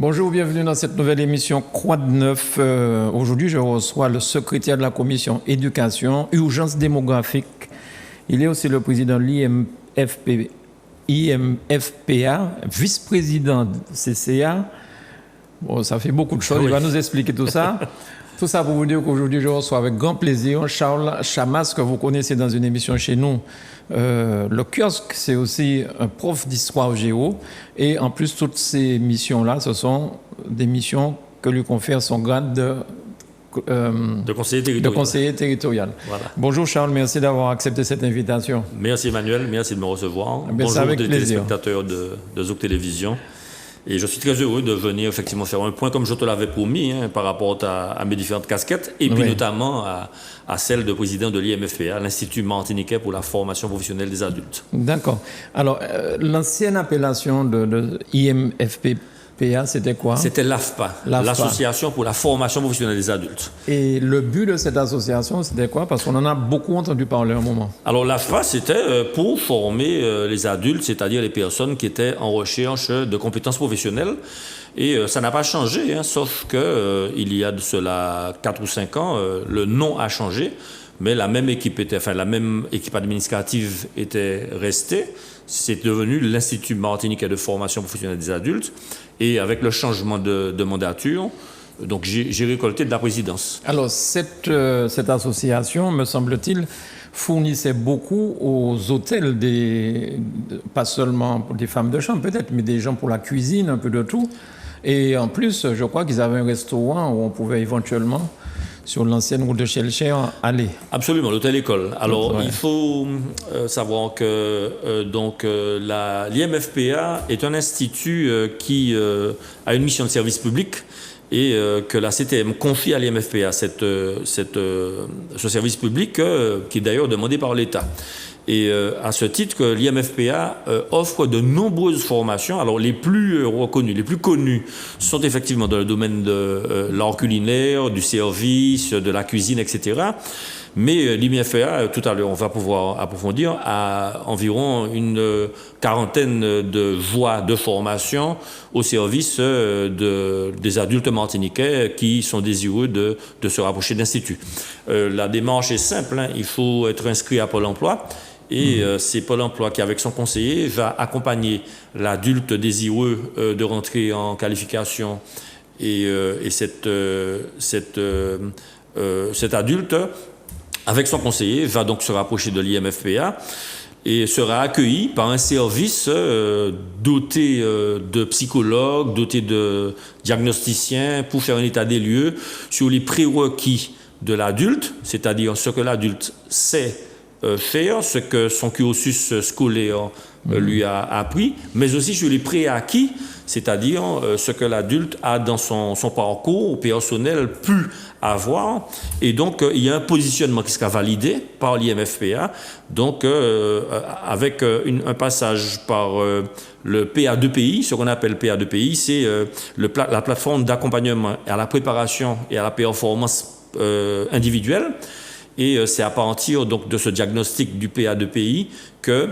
Bonjour, bienvenue dans cette nouvelle émission Croix de Neuf. Aujourd'hui, je reçois le secrétaire de la commission éducation, urgence démographique. Il est aussi le président de IMFPA, vice-président de CCA. Bon, ça fait beaucoup de choses, il va nous expliquer tout ça. Tout ça pour vous dire qu'aujourd'hui, je reçois avec grand plaisir Charles Chamas, que vous connaissez dans une émission chez nous. Le kiosque, c'est aussi un prof d'histoire géo. Et en plus, toutes ces missions-là, ce sont des missions que lui confère son grade de conseiller territorial. Voilà. Bonjour Charles, merci d'avoir accepté cette invitation. Merci Emmanuel, merci de me recevoir. Bonjour aux téléspectateurs de Zouk Télévision. Et je suis très heureux de venir effectivement faire un point, comme je te l'avais promis, par rapport à mes différentes casquettes, et puis notamment à celle de président de l'IMFPA, l'Institut martiniquais pour la formation professionnelle des adultes. D'accord. Alors, l'ancienne appellation de IMFPA, c'était quoi? C'était l'AFPA, l'Association pour la formation professionnelle des adultes. Et le but de cette association, c'était quoi? Parce qu'on en a beaucoup entendu parler à un moment. Alors l'AFPA, c'était pour former les adultes, c'est-à-dire les personnes qui étaient en recherche de compétences professionnelles. Et ça n'a pas changé, sauf qu'il y a de cela 4 ou 5 ans, le nom a changé. Mais la même équipe administrative était restée. C'est devenu l'Institut martiniquais de formation professionnelle des adultes. Et avec le changement de mandature, donc j'ai récolté de la présidence. Alors, cette association, me semble-t-il, fournissait beaucoup aux hôtels, pas seulement des femmes de chambre peut-être, mais des gens pour la cuisine, un peu de tout. Et en plus, je crois qu'ils avaient un restaurant où on pouvait éventuellement, sur l'ancienne route de Chelcher, aller. Absolument, l'hôtel-école. Alors, il faut savoir que l'IMFPA est un institut qui a une mission de service public et que la CTM confie à l'IMFPA ce service public qui est d'ailleurs demandé par l'État. Et à ce titre, l'IMFPA offre de nombreuses formations. Alors les plus reconnues, les plus connues sont effectivement dans le domaine de l'art culinaire, du service, de la cuisine, etc. Mais l'IMFPA, tout à l'heure, on va pouvoir approfondir, a environ une quarantaine de voies de formation au service des adultes martiniquais qui sont désireux de se rapprocher d'instituts. La démarche est simple, il faut être inscrit à Pôle emploi. Et c'est Pôle emploi qui, avec son conseiller, va accompagner l'adulte désireux de rentrer en qualification. Et cet adulte, avec son conseiller, va donc se rapprocher de l'IMFPA et sera accueilli par un service doté de psychologues, doté de diagnosticiens pour faire un état des lieux sur les prérequis de l'adulte, c'est-à-dire ce que l'adulte sait faire, ce que son cursus scolaire lui a appris, mais aussi sur les préacquis, c'est-à-dire ce que l'adulte a dans son parcours personnel pu avoir. Et donc, il y a un positionnement qui sera validé par l'IMFPA, donc avec un passage par le PA2PI, ce qu'on appelle PA2PI, c'est la plateforme d'accompagnement à la préparation et à la performance individuelle. Et c'est à partir donc de ce diagnostic du PA2PI que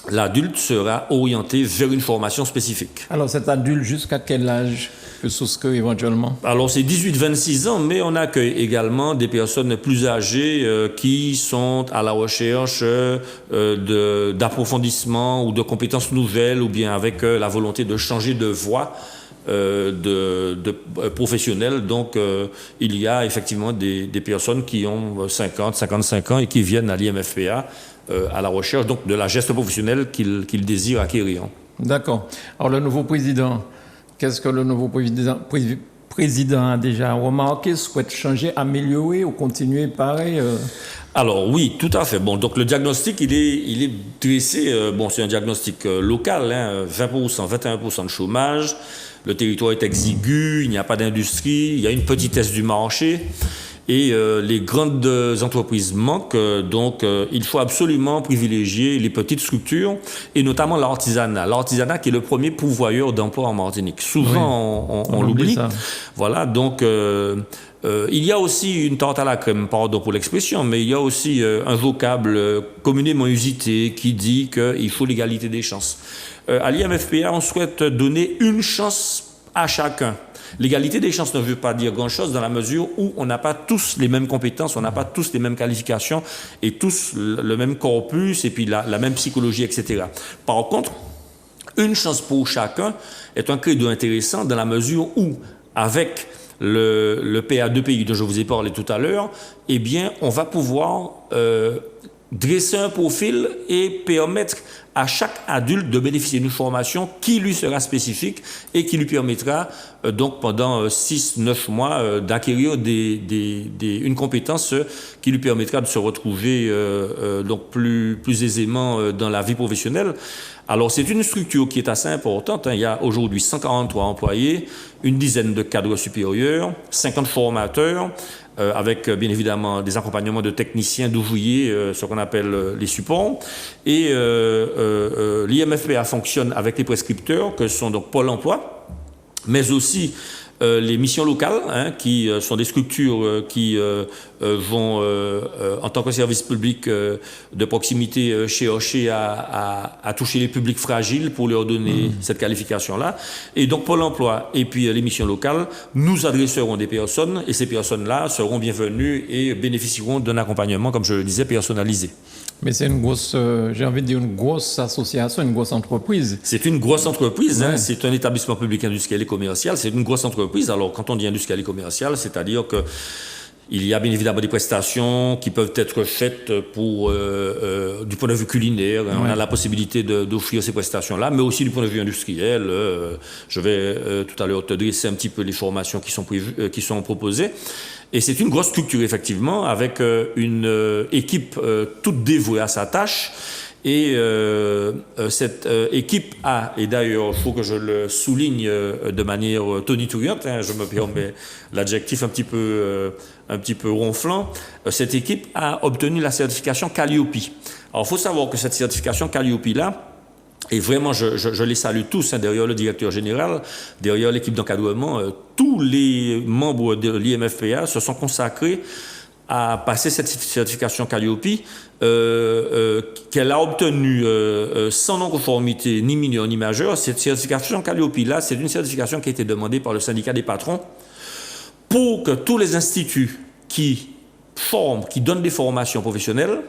l'adulte sera orienté vers une formation spécifique. Alors cet adulte, jusqu'à quel âge peut souscrire éventuellement? Alors c'est 18-26 ans, mais on accueille également des personnes plus âgées qui sont à la recherche d'approfondissement ou de compétences nouvelles, ou bien avec la volonté de changer de voie professionnels. Donc, il y a effectivement des personnes qui ont 50, 55 ans et qui viennent à l'IMFPA à la recherche donc, de la geste professionnelle qu'ils désirent acquérir. D'accord. Alors, le nouveau président, qu'est-ce que le nouveau président a déjà remarqué, souhaite changer, améliorer ou continuer pareil Alors oui, tout à fait. Bon, donc le diagnostic, il est dressé, c'est un diagnostic local, 20%, 21% de chômage, le territoire est exigu, il n'y a pas d'industrie, il y a une petitesse du marché et les grandes entreprises manquent, donc il faut absolument privilégier les petites structures et notamment l'artisanat. L'artisanat qui est le premier pourvoyeur d'emplois en Martinique. Souvent, on l'oublie. Voilà, donc il y a aussi une tarte à la crème, pardon pour l'expression, mais il y a aussi un vocable communément usité qui dit qu'il faut l'égalité des chances. À l'IMFPA, on souhaite donner une chance à chacun. L'égalité des chances ne veut pas dire grand-chose dans la mesure où on n'a pas tous les mêmes compétences, on n'a pas tous les mêmes qualifications et tous le même corpus et puis la même psychologie, etc. Par contre, une chance pour chacun est un credo intéressant dans la mesure où, avec le PA2PI dont je vous ai parlé tout à l'heure, eh bien, on va pouvoir dresser un profil et permettre à chaque adulte de bénéficier d'une formation qui lui sera spécifique et qui lui permettra donc pendant 6-9 mois d'acquérir une compétence qui lui permettra de se retrouver donc plus aisément dans la vie professionnelle. Alors c'est une structure qui est assez importante, hein. Il y a aujourd'hui 143 employés, une dizaine de cadres supérieurs, 50 formateurs, avec bien évidemment des accompagnements de techniciens, d'ouvriers, ce qu'on appelle les supports. Et l'IMFPA fonctionne avec les prescripteurs, que sont donc Pôle emploi, mais aussi les missions locales, hein, qui sont des structures qui vont, en tant que service public de proximité, chercher à toucher les publics fragiles pour leur donner cette qualification-là. Et donc Pôle emploi et puis les missions locales, nous adresserons des personnes et ces personnes-là seront bienvenues et bénéficieront d'un accompagnement, comme je le disais, personnalisé. Mais c'est une grosse, j'ai envie de dire une grosse association, une grosse entreprise. C'est une grosse entreprise, ouais. Hein, c'est un établissement public industriel et commercial, c'est une grosse entreprise. Alors quand on dit industriel et commercial, c'est-à-dire que il y a bien évidemment des prestations qui peuvent être faites pour, du point de vue culinaire. Hein, ouais. On a la possibilité d'offrir ces prestations-là, mais aussi du point de vue industriel. Je vais tout à l'heure te dresser un petit peu les formations qui sont proposées. Et c'est une grosse structure, effectivement, avec une équipe toute dévouée à sa tâche. Et cette équipe a, et d'ailleurs, il faut que je le souligne de manière tonitruante, hein, je me permets l'adjectif un petit peu ronflant, cette équipe a obtenu la certification Calliope. Alors, il faut savoir que cette certification Calliope-là, et vraiment, je les salue tous, hein, derrière le directeur général, derrière l'équipe d'encadrement, tous les membres de l'IMFPA se sont consacrés à passer cette certification Calliope qu'elle a obtenue sans non-conformité ni mineur ni majeur. Cette certification Calliope-là, c'est une certification qui a été demandée par le syndicat des patrons pour que tous les instituts qui forment, qui donnent des formations professionnelles,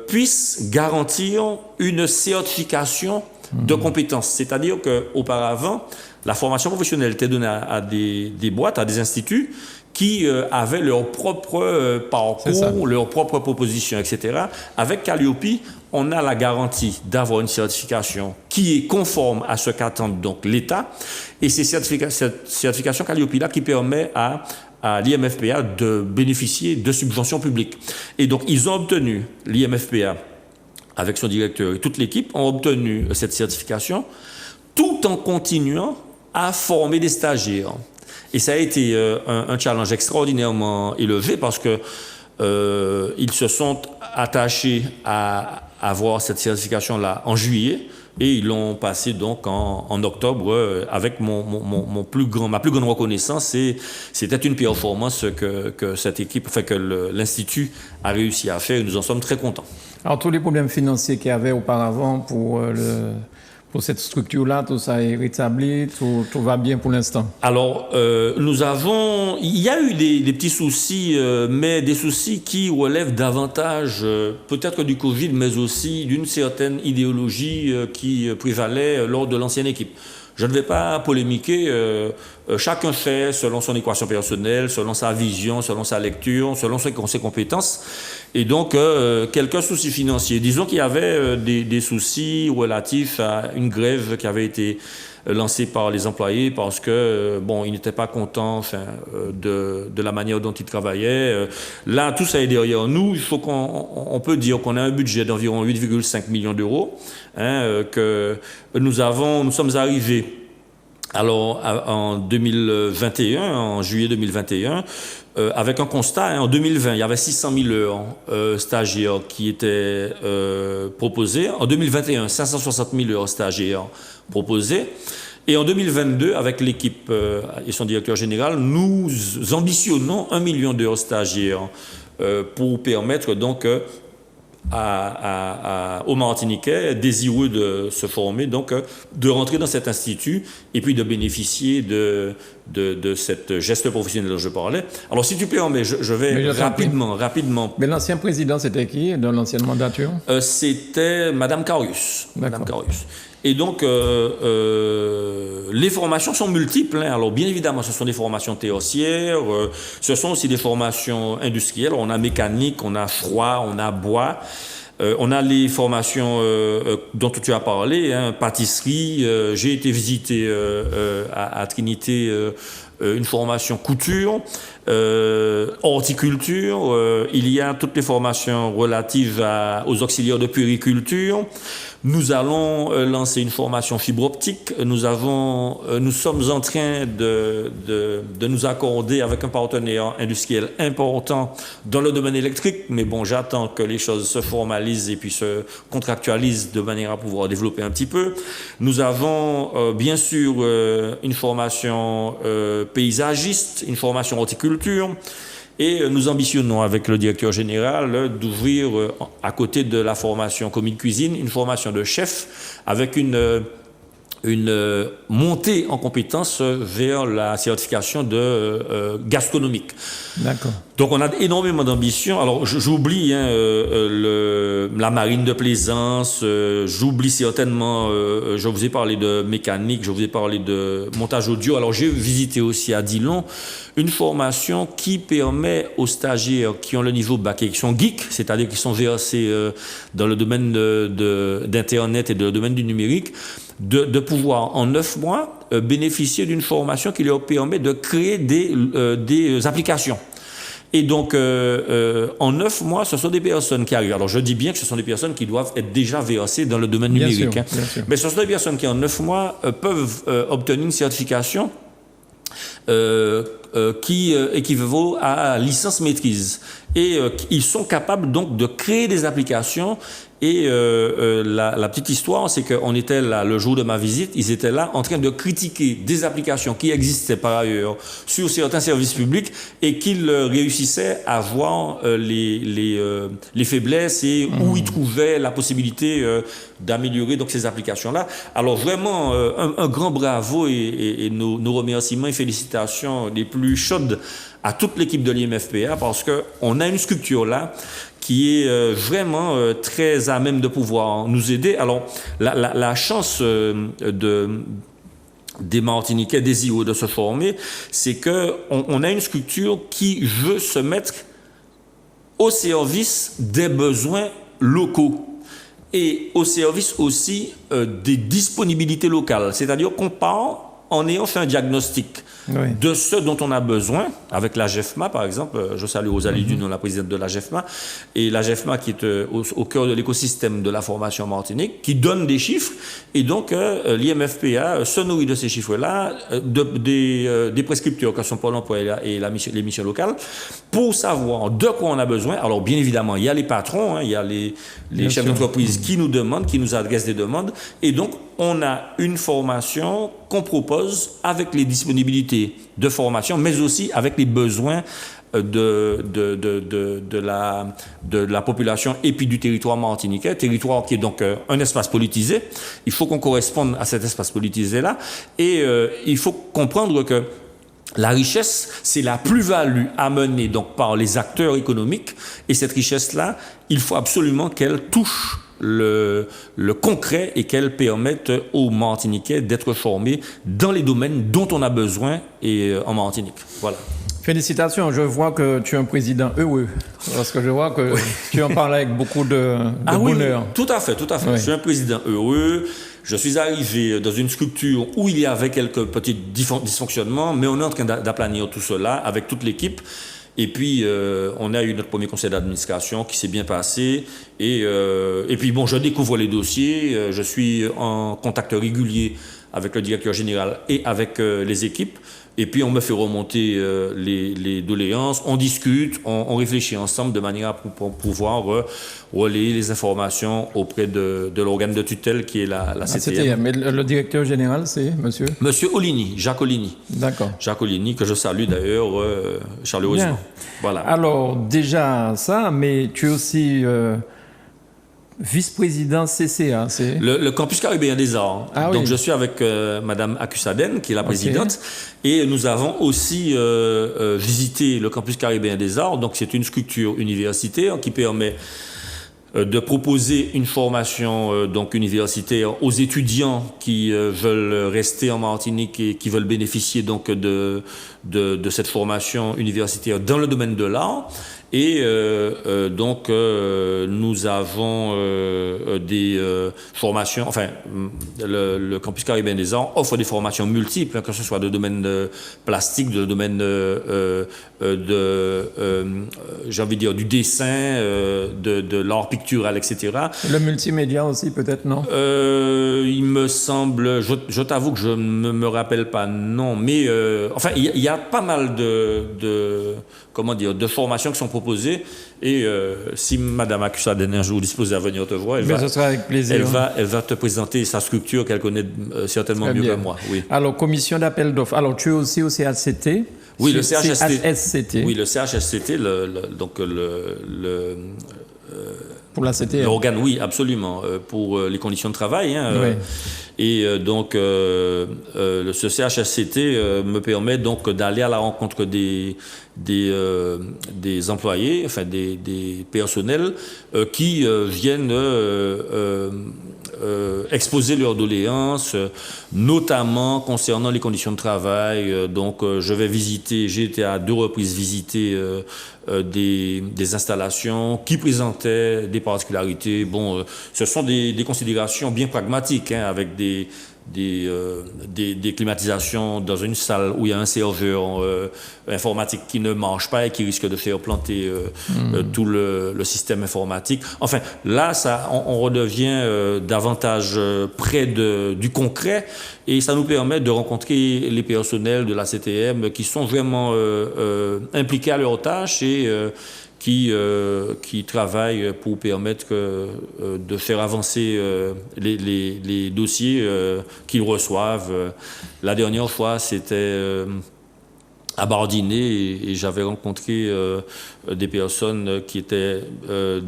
puissent garantir une certification de compétences. C'est-à-dire qu'auparavant, la formation professionnelle était donnée à des boîtes, à des instituts qui avaient leur propre parcours, leurs propres propositions, etc. Avec Calliope, on a la garantie d'avoir une certification qui est conforme à ce qu'attend donc l'État. Et c'est cette certification Calliope-là qui permet à l'IMFPA de bénéficier de subventions publiques. Et donc, ils ont obtenu, l'IMFPA, avec son directeur et toute l'équipe, ont obtenu cette certification tout en continuant à former des stagiaires. Et ça a été un challenge extraordinairement élevé parce que ils se sont attachés à avoir cette certification-là en juillet et ils l'ont passé donc en octobre avec ma plus grande reconnaissance. C'était une performance que cette équipe, enfin que l'Institut a réussi à faire et nous en sommes très contents. Alors tous les problèmes financiers qu'il y avait auparavant pour cette structure-là, tout ça est rétabli, tout va bien pour l'instant. Alors, il y a eu des petits soucis, mais des soucis qui relèvent davantage peut-être du Covid, mais aussi d'une certaine idéologie qui prévalait lors de l'ancienne équipe. Je ne vais pas polémiquer, chacun fait selon son équation personnelle, selon sa vision, selon sa lecture, selon ses compétences. Et donc, quelques soucis financiers. Disons qu'il y avait des soucis relatifs à une grève qui avait été lancée par les employés parce que, ils n'étaient pas contents de la manière dont ils travaillaient. Là, tout ça est derrière nous. Il faut qu'on peut dire qu'on a un budget d'environ 8,5 millions d'euros, hein, que nous sommes arrivés. Alors, en 2021, en juillet 2021, avec un constat, hein, en 2020, il y avait 600 000 heures stagiaires qui étaient proposées. En 2021, 560 000 heures stagiaires proposées. Et en 2022, avec l'équipe et son directeur général, nous ambitionnons 1 million d'heures stagiaires pour permettre donc aux Martiniquais désireux de se former, donc de rentrer dans cet institut et puis de bénéficier de cette geste professionnelle dont je parlais. Alors, si tu permets, je vais rapidement. Mais l'ancien président, c'était qui dans l'ancienne mandature? C'était Madame Carius. Madame Carius. Et donc, les formations sont multiples. Hein. Alors, bien évidemment, ce sont des formations tertiaires, ce sont aussi des formations industrielles. On a mécanique, on a froid, on a bois. On a les formations dont tu as parlé, hein, pâtisserie. J'ai été visiter à Trinité une formation couture, horticulture. Il y a toutes les formations relatives aux auxiliaires de puériculture. Nous allons lancer une formation fibre optique. Nous sommes en train de nous accorder avec un partenaire industriel important dans le domaine électrique. Mais bon, j'attends que les choses se formalisent et puis se contractualisent de manière à pouvoir développer un petit peu. Nous avons bien sûr une formation paysagiste, une formation horticulture. Et nous ambitionnons avec le directeur général d'ouvrir, à côté de la formation commis de cuisine, une formation de chef avec une montée en compétences vers la certification de gastronomique. D'accord. Donc on a énormément d'ambition. Alors j'oublie la marine de plaisance, j'oublie certainement, je vous ai parlé de mécanique, je vous ai parlé de montage audio. Alors j'ai visité aussi à Dillon une formation qui permet aux stagiaires qui ont le niveau bac et qui sont geeks, c'est-à-dire qui sont versés dans le domaine d'Internet et dans le domaine du numérique, de pouvoir en 9 mois bénéficier d'une formation qui leur permet de créer des applications. Et donc, en 9 mois, ce sont des personnes qui arrivent. Alors, je dis bien que ce sont des personnes qui doivent être déjà versées dans le domaine numérique. Bien sûr. Mais ce sont des personnes qui, en 9 mois, peuvent obtenir une certification qui équivaut à licence maîtrise. Et ils sont capables donc de créer des applications. Et la petite histoire, c'est qu'on était là le jour de ma visite, ils étaient là en train de critiquer des applications qui existaient par ailleurs sur certains services publics et qu'ils réussissaient à voir les faiblesses et où ils trouvaient la possibilité d'améliorer donc ces applications-là. Alors vraiment, un grand bravo et nos remerciements et félicitations les plus chaudes à toute l'équipe de l'IMFPA parce qu'on a une structure là qui est vraiment très à même de pouvoir nous aider. Alors, la chance des Martiniquais désireux de se former, c'est qu'on a une structure qui veut se mettre au service des besoins locaux et au service aussi des disponibilités locales. C'est-à-dire qu'on part en ayant fait un diagnostic de ce dont on a besoin, avec la GEFMA par exemple. Je salue Rosalie Dunon, la présidente de la GEFMA, et la GEFMA qui est au cœur de l'écosystème de la formation en Martinique, qui donne des chiffres, et donc l'IMFPA se nourrit de ces chiffres-là, des prescripteurs que sont Pôle emploi et les missions locales, pour savoir de quoi on a besoin. Alors bien évidemment, il y a les patrons, hein, il y a les chefs d'entreprise qui nous demandent, qui nous adressent des demandes, et donc on a une formation qu'on propose avec les disponibilités de formation, mais aussi avec les besoins de la population et puis du territoire martiniquais, territoire qui est donc un espace politisé. Il faut qu'on corresponde à cet espace politisé-là et il faut comprendre que la richesse, c'est la plus-value amenée donc par les acteurs économiques et cette richesse-là, il faut absolument qu'elle touche le concret et qu'elle permette aux Martiniquais d'être formés dans les domaines dont on a besoin et en Martinique. Voilà. Félicitations, je vois que tu es un président heureux, parce que je vois que tu en parles avec beaucoup de bonheur. Oui, tout à fait. Oui. Je suis un président heureux. Je suis arrivé dans une structure où il y avait quelques petits dysfonctionnements, mais on est en train d'aplanir tout cela avec toute l'équipe. Et puis, on a eu notre premier conseil d'administration qui s'est bien passé. Et puis, bon, je découvre les dossiers. Je suis en contact régulier avec le directeur général et avec les équipes. Et puis, on me fait remonter les doléances. On discute, on réfléchit ensemble de manière à pouvoir relayer les informations auprès de l'organe de tutelle qui est la CTM. Mais le directeur général, c'est monsieur? Monsieur Olini, Jacques Olini. D'accord. Jacques Olini, que je salue d'ailleurs chaleureusement. Bien. Voilà. Alors, déjà ça, mais tu es aussi vice-président CCA, c'est... Le campus caribéen des arts. Ah, donc oui. je suis avec Madame Akusaden, qui est la présidente, et nous avons aussi visité le campus caribéen des arts. Donc c'est une structure universitaire qui permet de proposer une formation donc universitaire aux étudiants qui veulent rester en Martinique et qui veulent bénéficier donc de cette formation universitaire dans le domaine de l'art. Et donc nous avons des formations, enfin le campus caribéen des arts offre des formations multiples, que ce soit de domaine plastique, de domaine j'ai envie de dire du dessin, de l'art pictural, etc. Le multimédia aussi peut-être, non? Il me semble, je t'avoue que je ne me rappelle pas, non, mais enfin il y a pas mal de formations qui sont proposées, et si Madame Akusaden un jour disposée à venir te voir, ce sera avec plaisir. Elle va te présenter sa structure qu'elle connaît certainement Très mieux bien. que moi. Oui. Alors, commission d'appel d'offres. Alors, tu es aussi au CHSCT? Oui, le CHSCT. CHSCT. Oui, le CHSCT, Pour la CTM. l'organe, oui, absolument, pour les conditions de travail. Hein, Oui. Et donc, ce CHSCT me permet donc d'aller à la rencontre des employés, enfin des personnels qui viennent exposer leurs doléances, notamment concernant les conditions de travail. Donc, j'ai été à 2 reprises visiter des installations qui présentaient des particularités. Bon, ce sont des considérations bien pragmatiques, hein, avec des climatisations dans une salle où il y a un serveur informatique qui ne marche pas et qui risque de faire planter tout le système informatique. Enfin, là, on redevient davantage près du concret, et ça nous permet de rencontrer les personnels de la CTM qui sont vraiment impliqués à leurs tâches et qui travaillent pour permettre de faire avancer les dossiers qu'ils reçoivent. La dernière fois, c'était à Bardinet, et j'avais rencontré des personnes qui étaient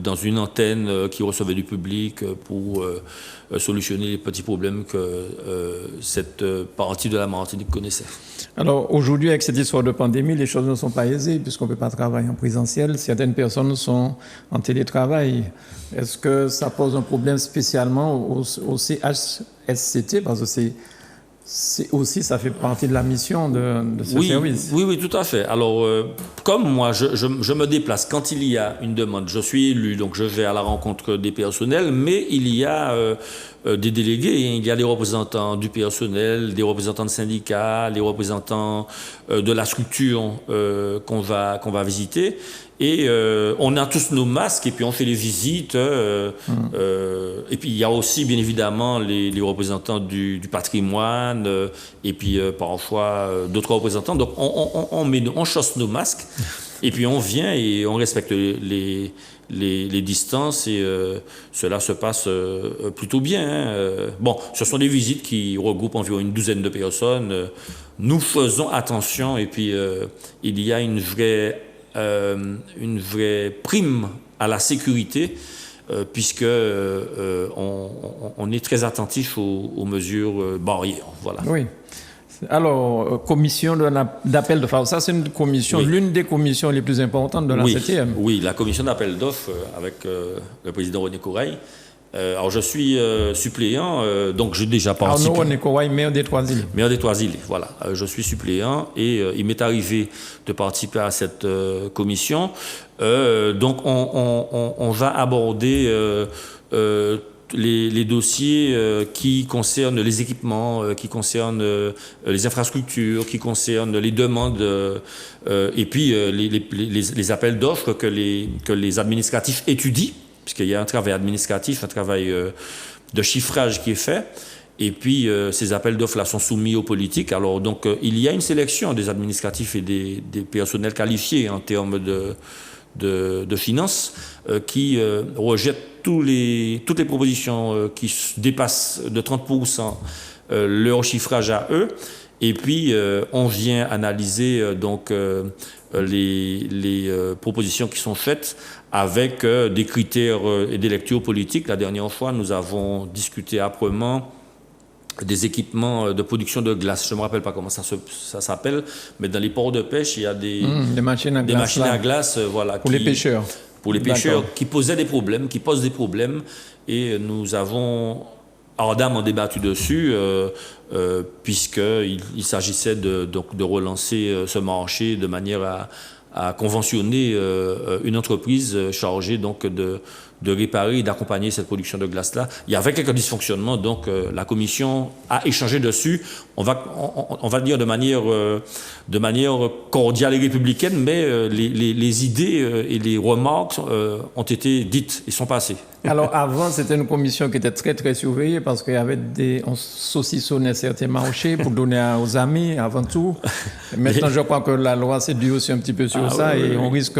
dans une antenne qui recevait du public pour solutionner les petits problèmes que cette partie de la Martinique connaissait. Alors, aujourd'hui, avec cette histoire de pandémie, les choses ne sont pas aisées puisqu'on ne peut pas travailler en présentiel. Certaines personnes sont en télétravail. Est-ce que ça pose un problème spécialement au CHSCT? Parce que ça fait partie de la mission de ce service. Oui, tout à fait. Alors, comme moi, je me déplace quand il y a une demande. Je suis élu, donc je vais à la rencontre des personnels, mais il y a des délégués. Il y a des représentants du personnel, des représentants de syndicats, les représentants de la structure qu'on va visiter. Et on a tous nos masques, et puis on fait les visites. Et puis il y a aussi, bien évidemment, les représentants du patrimoine, et puis parfois d'autres représentants. Donc on chausse nos masques, et puis on vient et on respecte les distances, et cela se passe plutôt bien. Hein. Bon, ce sont des visites qui regroupent environ une douzaine de personnes. Nous faisons attention, et puis il y a une vraie prime à la sécurité, puisque on est très attentif aux mesures barrières. Voilà. Oui. Alors, commission d'appel d'offres. Ça, c'est une commission, Oui. l'une des commissions les plus importantes de la CTM. Oui, la commission d'appel d'offres avec le président René Corail. Alors, je suis suppléant, donc j'ai déjà participé. Arnaud René Corail, maire des Trois-Îles. Maire des Trois-Îles, voilà. Je suis suppléant, et il m'est arrivé de participer à cette commission. Donc, on va aborder les dossiers qui concernent les équipements, qui concernent les infrastructures, qui concernent les demandes, et puis les appels d'offres que les administratifs étudient, puisqu'il y a un travail administratif, un travail de chiffrage qui est fait. Et puis, ces appels d'offres-là sont soumis aux politiques. Alors, donc, il y a une sélection des administratifs et des personnels qualifiés en termes de finances qui rejettent toutes les propositions qui dépassent de 30% leur chiffrage à eux. Et puis, on vient analyser les propositions qui sont faites avec des critères et des lectures politiques. La dernière fois, nous avons discuté âprement des équipements de production de glace. Je ne me rappelle pas comment ça s'appelle, mais dans les ports de pêche, il y a des machines à glace, voilà, pour les pêcheurs. Pour les pêcheurs qui posent des problèmes. Et nous avons ardemment débattu dessus, puisqu'il s'agissait de relancer ce marché de manière à conventionner une entreprise chargée donc de réparer et d'accompagner cette production de glace-là. Il y avait quelques dysfonctionnements, donc la commission a échangé dessus. On va dire de manière cordiale et républicaine, mais les idées et les remarques ont été dites et sont passées. Alors avant, c'était une commission qui était très très surveillée parce qu'il y avait on saucissonnait certains marchés pour donner aux amis avant tout. Maintenant, je crois que la loi s'est due aussi un petit peu sur ça et on risque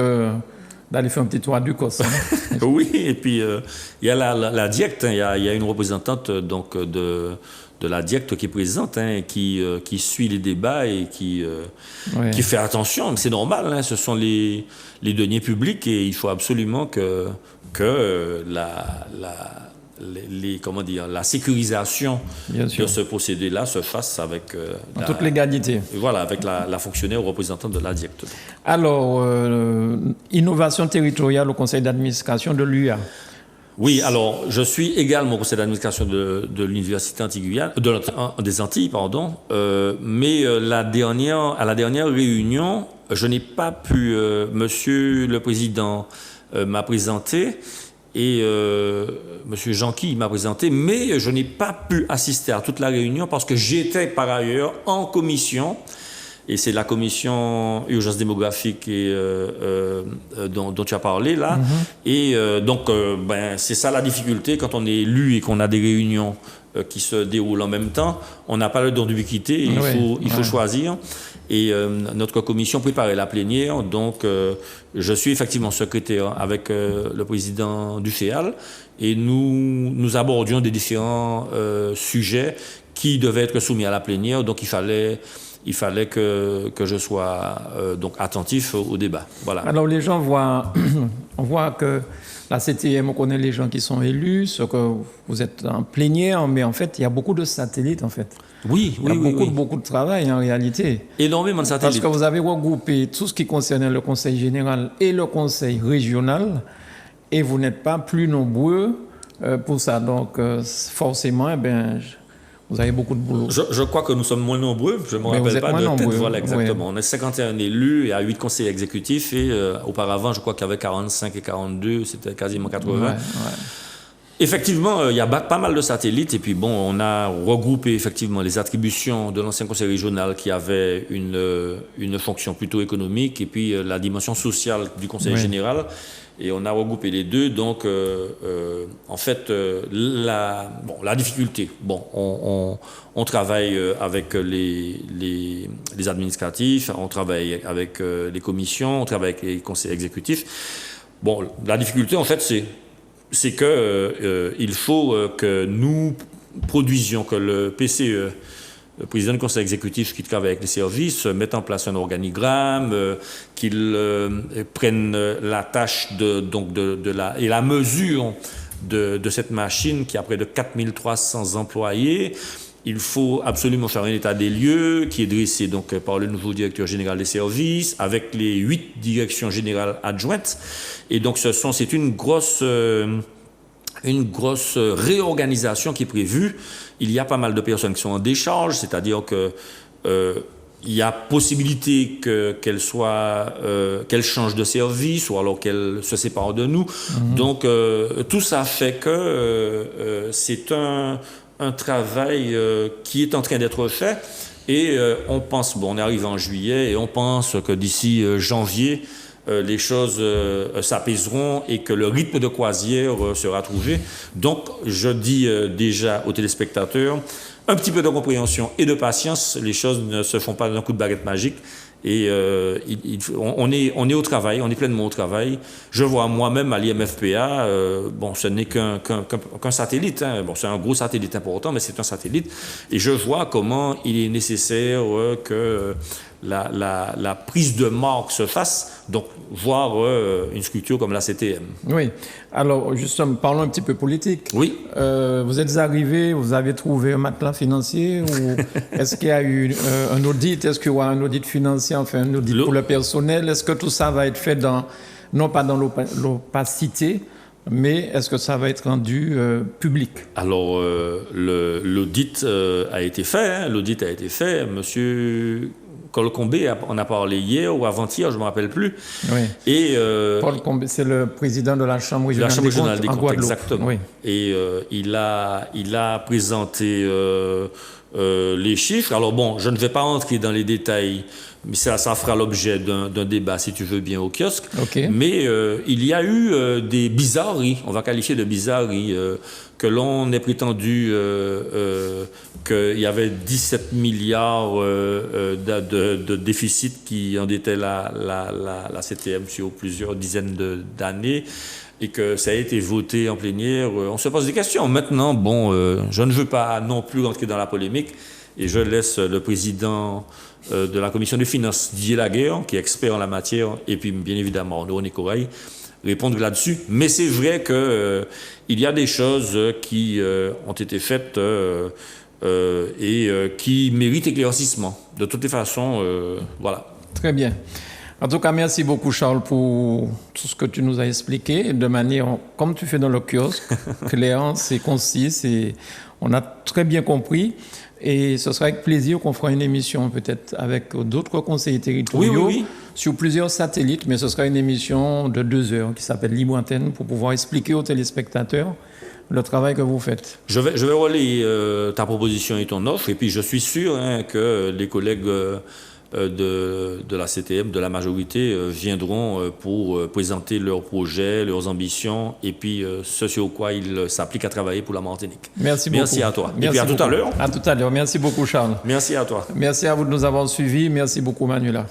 d'aller faire un petit tour du COS. Oui, et puis il y a la DIECT, il y a une représentante donc de la DIECT qui est présente, qui suit les débats et qui fait attention. C'est normal, ce sont les deniers publics et il faut absolument que la sécurisation de ce procédé-là se fasse avec en toute légalité. Voilà, avec la fonctionnaire ou représentante de la DIECT. Alors, innovation territoriale au conseil d'administration de l'UA. Oui, alors je suis également au conseil d'administration de l'université des Antilles, pardon. Mais à la dernière réunion, je n'ai pas pu. Monsieur le président m'a présenté et monsieur Jean-Qui m'a présenté, mais je n'ai pas pu assister à toute la réunion parce que j'étais par ailleurs en commission. Et c'est la commission urgence démographique dont tu as parlé là. Et donc, c'est ça la difficulté quand on est élu et qu'on a des réunions qui se déroulent en même temps. On n'a pas le don d'ubiquité, il faut choisir. Et notre commission préparait la plénière. Donc, je suis effectivement secrétaire avec le président du FEAL. Et nous abordions des différents sujets qui devaient être soumis à la plénière. Donc, il fallait que je sois donc attentif au débat. Voilà. Alors les gens on voit que la CTM, on connaît les gens qui sont élus, ce que vous êtes en plénière, mais en fait, il y a beaucoup de satellites en fait. Oui, il y a beaucoup de travail en réalité. Énormément de satellites. Parce que vous avez regroupé tout ce qui concernait le conseil général et le conseil régional, et vous n'êtes pas plus nombreux pour ça. Donc forcément, vous avez beaucoup de boulot. Je crois que nous sommes moins nombreux. Je ne me rappelle pas de tête. Voilà, exactement. Oui. On est 51 élus et à 8 conseillers exécutifs. Et auparavant, je crois qu'il y avait 45 et 42, c'était quasiment 80. Effectivement, il y a pas mal de satellites. Et puis, on a regroupé effectivement les attributions de l'ancien conseil régional qui avait une fonction plutôt économique et puis la dimension sociale du conseil général. Et on a regroupé les deux. Donc, en fait, la difficulté, on travaille avec les administratifs, on travaille avec les commissions, on travaille avec les conseils exécutifs. La difficulté, en fait, c'est que il faut que nous produisions, que le PCE, le président du conseil exécutif qui travaille avec les services, mette en place un organigramme, qu'il prenne la tâche et la mesure de cette machine qui a près de 4300 employés. Il faut absolument faire un état des lieux qui est dressé donc par le nouveau directeur général des services avec les 8 directions générales adjointes. Et donc c'est une grosse réorganisation qui est prévue. Il y a pas mal de personnes qui sont en décharge, c'est-à-dire que il y a possibilité qu'elle change de service ou alors qu'elle se sépare de nous. Donc tout ça fait que c'est un travail qui est en train d'être fait et on pense, on est arrivé en juillet et on pense que d'ici janvier, les choses s'apaiseront et que le rythme de croisière sera trouvé. Donc, je dis déjà aux téléspectateurs, un petit peu de compréhension et de patience, les choses ne se font pas d'un coup de baguette magique Et on est au travail, on est pleinement au travail. Je vois moi-même à l'IMFPA, bon, ce n'est qu'un satellite, hein. Bon, c'est un gros satellite important, mais c'est un satellite. Et je vois comment il est nécessaire que la prise de marque se fasse, donc voir une structure comme la CTM. Oui. Alors, justement, parlons un petit peu politique. Oui. Vous êtes arrivé, vous avez trouvé un matelas financier ou est-ce qu'il y a eu un audit? Est-ce qu'il y aura un audit financier, enfin un audit pour le personnel? Est-ce que tout ça va être fait non pas dans l'opacité, mais est-ce que ça va être rendu public? Alors, l'audit a été fait. Hein, l'audit a été fait. Monsieur Colcombé en a parlé hier ou avant-hier, je ne me rappelle plus. Oui. Et, Paul Combé, c'est le président de la Chambre régionale des comptes, exactement. Oui. Et il a présenté les chiffres. Alors bon, je ne vais pas entrer dans les détails, mais ça fera l'objet d'un débat, si tu veux bien, au kiosque. Okay. Mais il y a eu des bizarreries, on va qualifier de bizarreries, que l'on ait prétendu qu'il y avait 17 milliards de déficit qui endettaient la CTM sur plusieurs dizaines d'années, et que ça a été voté en plénière. On se pose des questions. Maintenant, bon, je ne veux pas non plus entrer dans la polémique, et je laisse le président de la commission des finances, Didier Laguerre, qui est expert en la matière, et puis bien évidemment René Corail, répondre là-dessus. Mais c'est vrai qu'il y a des choses qui ont été faites et qui méritent éclaircissement. De toutes les façons, voilà. Très bien. En tout cas, merci beaucoup, Charles, pour tout ce que tu nous as expliqué de manière, comme tu fais dans le kiosque, claire, c'est concis, on a très bien compris. Et ce sera avec plaisir qu'on fera une émission peut-être avec d'autres conseillers territoriaux sur plusieurs satellites, mais ce sera une émission de 2 heures qui s'appelle Libre Antenne pour pouvoir expliquer aux téléspectateurs le travail que vous faites. Je vais relayer ta proposition et ton offre, et puis je suis sûr que les collègues de la CTM, de la majorité, viendront pour présenter leurs projets, leurs ambitions, et puis ce sur quoi ils s'appliquent à travailler pour la Martinique. Merci beaucoup. Merci à toi. Merci et puis à beaucoup. tout à l'heure. À tout à l'heure. Merci beaucoup, Charles. Merci à toi. Merci à vous de nous avoir suivis. Merci beaucoup, Manuela.